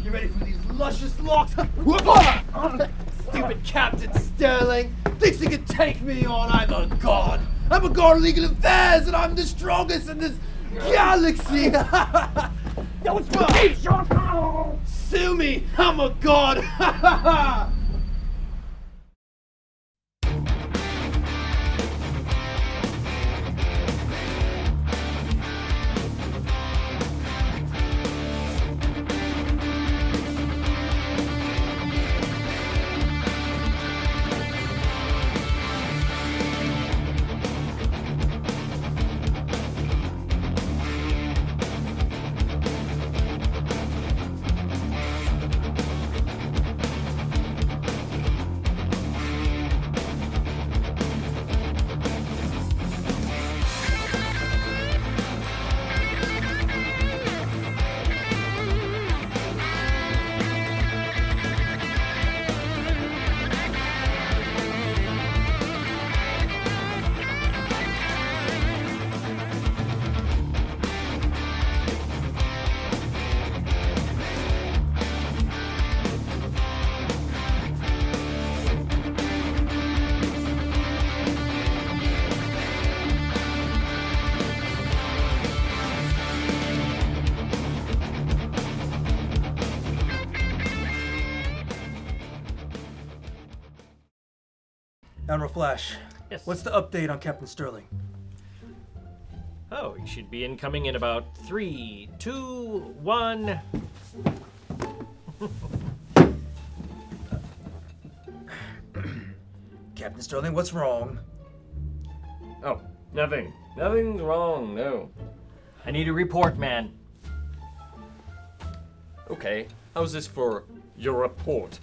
You ready for these luscious locks? Stupid Captain Sterling thinks he can take me on. I'm a god. I'm a god of legal affairs, and I'm the strongest in this galaxy. Don't reach your power. Sue me. I'm a god. Admiral Flash. Yes. What's the update on Captain Sterling? Oh, he should be incoming in about 3, 2, 1. Captain Sterling, what's wrong? Oh, nothing. Nothing's wrong, no. I need a report, man. Okay, how's this for your report?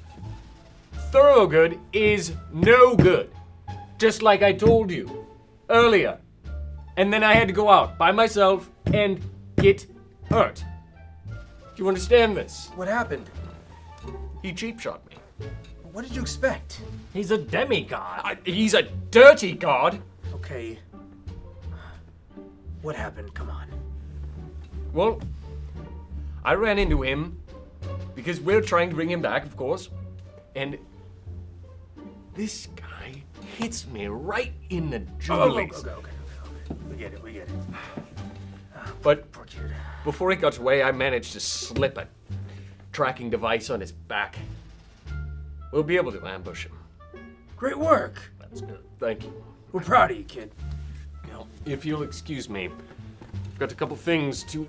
Thurgood is no good. Just like I told you earlier. And then I had to go out by myself and get hurt. Do you understand this? What happened? He cheap shot me. What did you expect? He's a demigod. He's a dirty god. Okay. What happened? Come on. Well, I ran into him because we're trying to bring him back, of course. And this guy hits me right in the jugular. Okay. We get it. But Poor kid. before he got away, I managed to slip a tracking device on his back. We'll be able to ambush him. Great work. That's good. Thank you. We're proud of you, kid. Now, if you'll excuse me, I've got a couple things to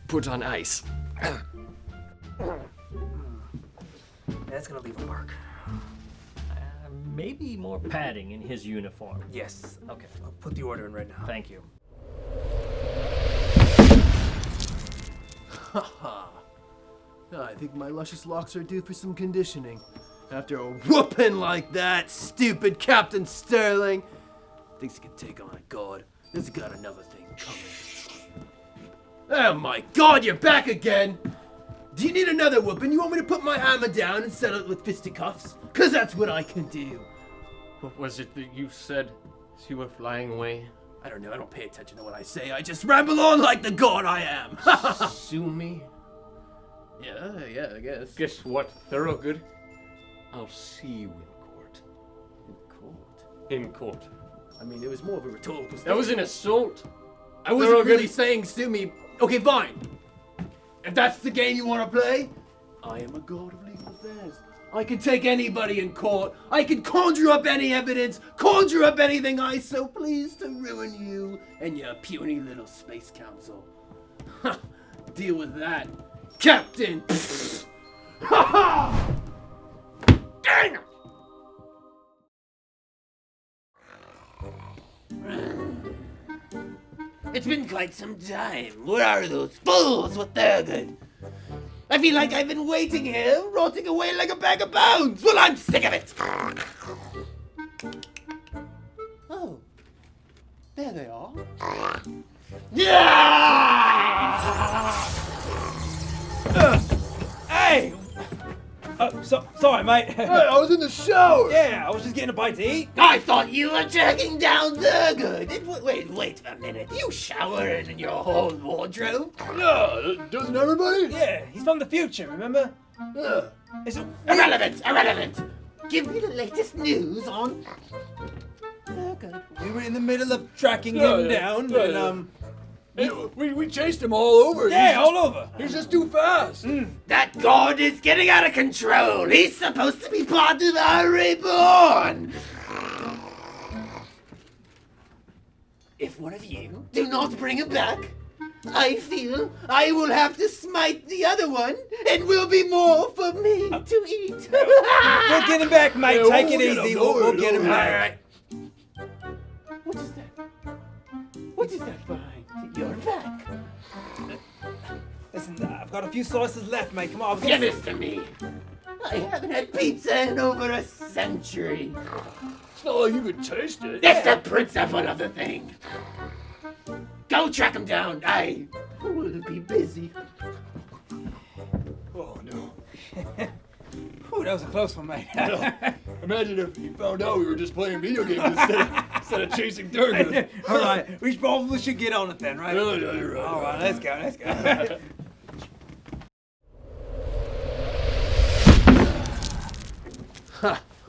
put on ice. That's gonna leave a mark. Maybe more padding in his uniform. Yes. Okay. I'll put the order in right now. Thank you. I think my luscious locks are due for some conditioning. After a whooping like that, stupid Captain Sterling thinks he can take on a god. This has got another thing coming. Oh my god, you're back again! Do you need another whooping? You want me to put my hammer down and settle it with fisticuffs? Cause that's what I can do. What was it that you said as you were flying away? I don't know, I don't pay attention to what I say. I just ramble on like the god I am. Sue me? Yeah, I guess. Guess what, Thurgood? I'll see you in court. In court. In court. I mean, it was more of a rhetorical statement. That was an assault. I wasn't Thurgood. really saying sue me. Okay, fine. If that's the game you want to play, I am a god of legal affairs. I can take anybody in court. I can conjure up any evidence, conjure up anything I so please to ruin you and your puny little space council. Deal with that, Captain. Ha ha! Dang it! It's been quite some time. Where are those fools with Thurgood? I feel like I've been waiting here, rotting away like a bag of bones. Well, I'm sick of it. Oh, there they are. Yeah! Hey! Sorry, mate. Hey, I was in the shower. Yeah, I was just getting a bite to eat. I thought you were tracking down Thurgood. Wait a minute. You showered in your whole wardrobe? Yeah, doesn't everybody? Yeah, he's from the future, remember? Yeah. It's a Irrelevant. Give me the latest news on Thurgood. We were in the middle of tracking him down, and Hey, we chased him all over. yeah, all over. He's just too fast. That god is getting out of control. He's supposed to be part of our reborn. If one of you do not bring him back, I feel I will have to smite the other one, and will be more for me to eat. We'll get him back, mate. Yeah, Take we'll it get him. easy. Don't We'll worry, get him don't back. What is that? What is that behind your back? Listen, I've got a few slices left, mate. Come on. Give this to me. I haven't had pizza in over a century. It's not like you could taste it. That's the principle of the thing. Go track him down. I will be busy. Oh no. Ooh, that was a close one, mate. Imagine if he found out we were just playing video games instead of chasing Thurgood. All right, we probably should get on it then, right? Yeah, you're right. All right, let's go.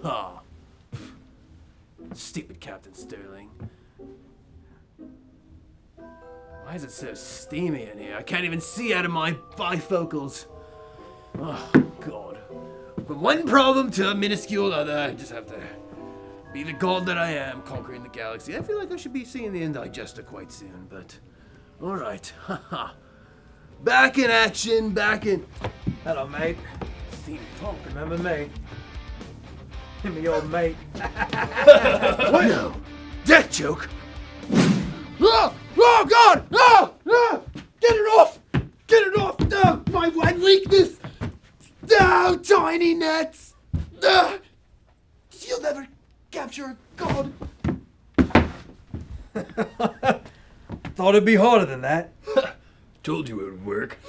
Ha! Stupid Captain Sterling. Why is it so steamy in here? I can't even see out of my bifocals. Oh, God. From one problem to a minuscule other, I just have to be the god that I am, conquering the galaxy. I feel like I should be seeing the Indigester quite soon, but... Alright. Haha. Back in action, Hello, mate. Steam talk. Remember me? Me old mate. What? No. Death joke? Oh, oh God! No! No! Get it off! Get it off! No! My one weakness! No! Tiny nets! No! You'll never capture a god! Thought it'd be harder than that. Told you it would work.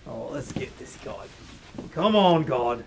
Oh, let's get this god. Come on, God.